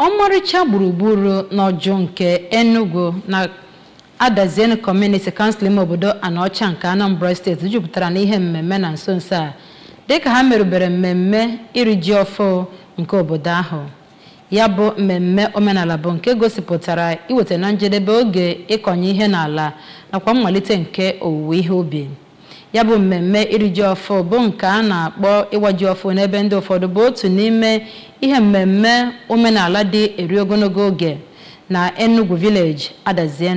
Ọmarịcha gburugburu n'ọjụ nke Enugwu na Adazi Community Council obodo Anaọcha nke Anambra State jupụtara n'ihe mmemme na nso nso a dịka ha merụbere mmemme iri ji ọfụ nke obodo ahụ. Ya bụ mmemme omenala bụ nke gosipụtara iweta na njedebe oge ịkọnye ihe n'ala nakwa mmalite nke owuwe ihe ubi. Ya bụ mmemme iri ji ọfụ bụ nke a na-akpọ ịwa ji ọfụ n'ebe ndị ụfọdụ bụ otu n'ime ihe mmemme omenala dị eri ogologo oge na Enugwu Village Adazi.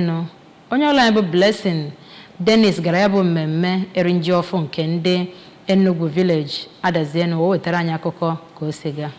Onye ọla bụ Blessing Dennis gara ya bụ mmemme iri ji ọfụ nke ndị Enugwu Village Adazi o wetara anyị akụkọ ka o si gaa.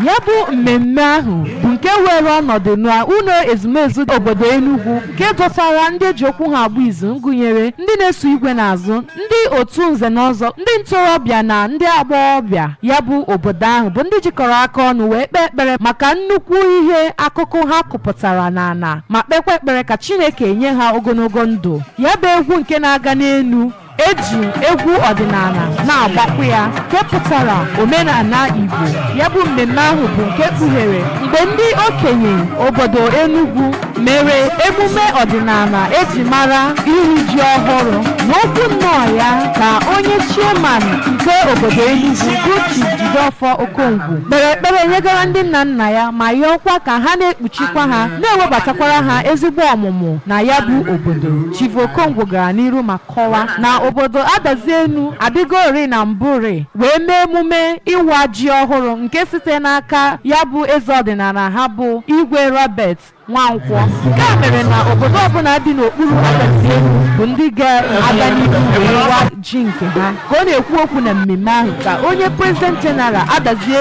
Ya bụ mmemme ahụ bụ nke were ọnọdụ n'ụlọ ezumezu obodo Enugwu nke dọtara ndị ji okwu ha agba izu gụnyere ndị na-eso igwe n'azụ, ndị otu nze na ọzọ, ndị ntorobịa na ndị agbọghọbịa. Ya bụ obodo ahụ bụ ndị jikọrọ aka ọnụ wee kpee ekpere maka nnukwu ihe akụkụ ha kụpụtara n'ala ma kpekwa ekpere ka Chineke nye ha ogologo ndụ. Ya bụ egwu nke na-aga n'elu eji egwu ọdịnala na-agbakwu ya kepụtara omenala Igbo. Ya bụ mmemme ahụ bụ nke kpughere mgbe ndị okenye obodo Enugwu mere emume ọdịnala eji mara iri ji ọhụrụ. N'okwu nnọọ ya ka onye chairman nke obodo Enugwu bụ Chief Jidofọ Okongwu kpere ekpere nyegara ndị nna nna ya ma yọọkwa ka ha na-ekpuchikwa ha na-ewebatakwara ha ezigbo ọmụmụ na ya bụ obodo. Chief Okongwu gara n'iru ma kọwaa na obodo Adazi adịgori na mbụri wee mee emume ịwa ji ọhụrụ nke site n'aka ya bụ eze ọdịnala ha bụ Igwe Robert Nwankwọ. Nke a mere na obodo ọbụla dị n'okpuru Adazi bụ ndị ga-aga n'ihu wee wa ji nke ha. Ka ọ na-ekwu okwu na mmemme ahụ ka onye President General Adazi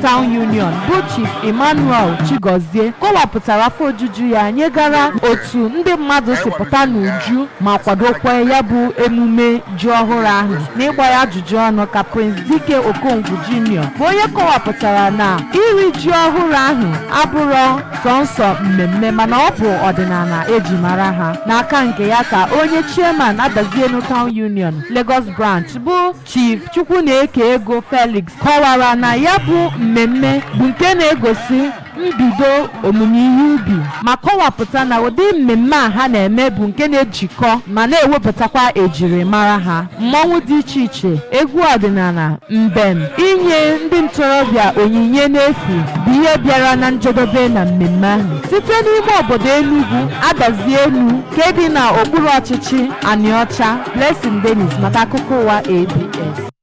Town Union bụ Chief Emmanuel Chigozie kọwapụtara afọ ojuju ya nyegara otu ndị mmadụ si pụta n'uju ma kwadokwa ya bụ emume ji ọhụrụ ahụ. N'ịgba ya ajụjụ ọnụ ka Prince Dike Okongwu Jr. bụ onye kọwapụtara na iri ji ọhụrụ ahụ abụrọ sọnsọ mmemme mana ọ bụ ọdịnala eji mara ha. N'aka nke ya ka onye chairman Adazi Town Union Lagos branch bụ Chief Chukwuneke Ego Felix kọwara na ya bụ mmemme bụ nke na-egosi mbido omume ihe ubi ma kọwapụta na ụdị mmemme a ha na-eme bụ nke na-ejikọ ma na-ewepụtakwa ejiri mara ha. Mmọnwụ dị iche iche, egwu ọdịnala, mbem, inye ndị ntorobịa onyinye n'efu bụ ihe bịara na njedebe na mmemme ahụ site n'ime obodo Enugwu Adazi nke dị na okpuru ọchịchị Anaọcha. Blessing Dennis maka akụkọ ụwa ABS.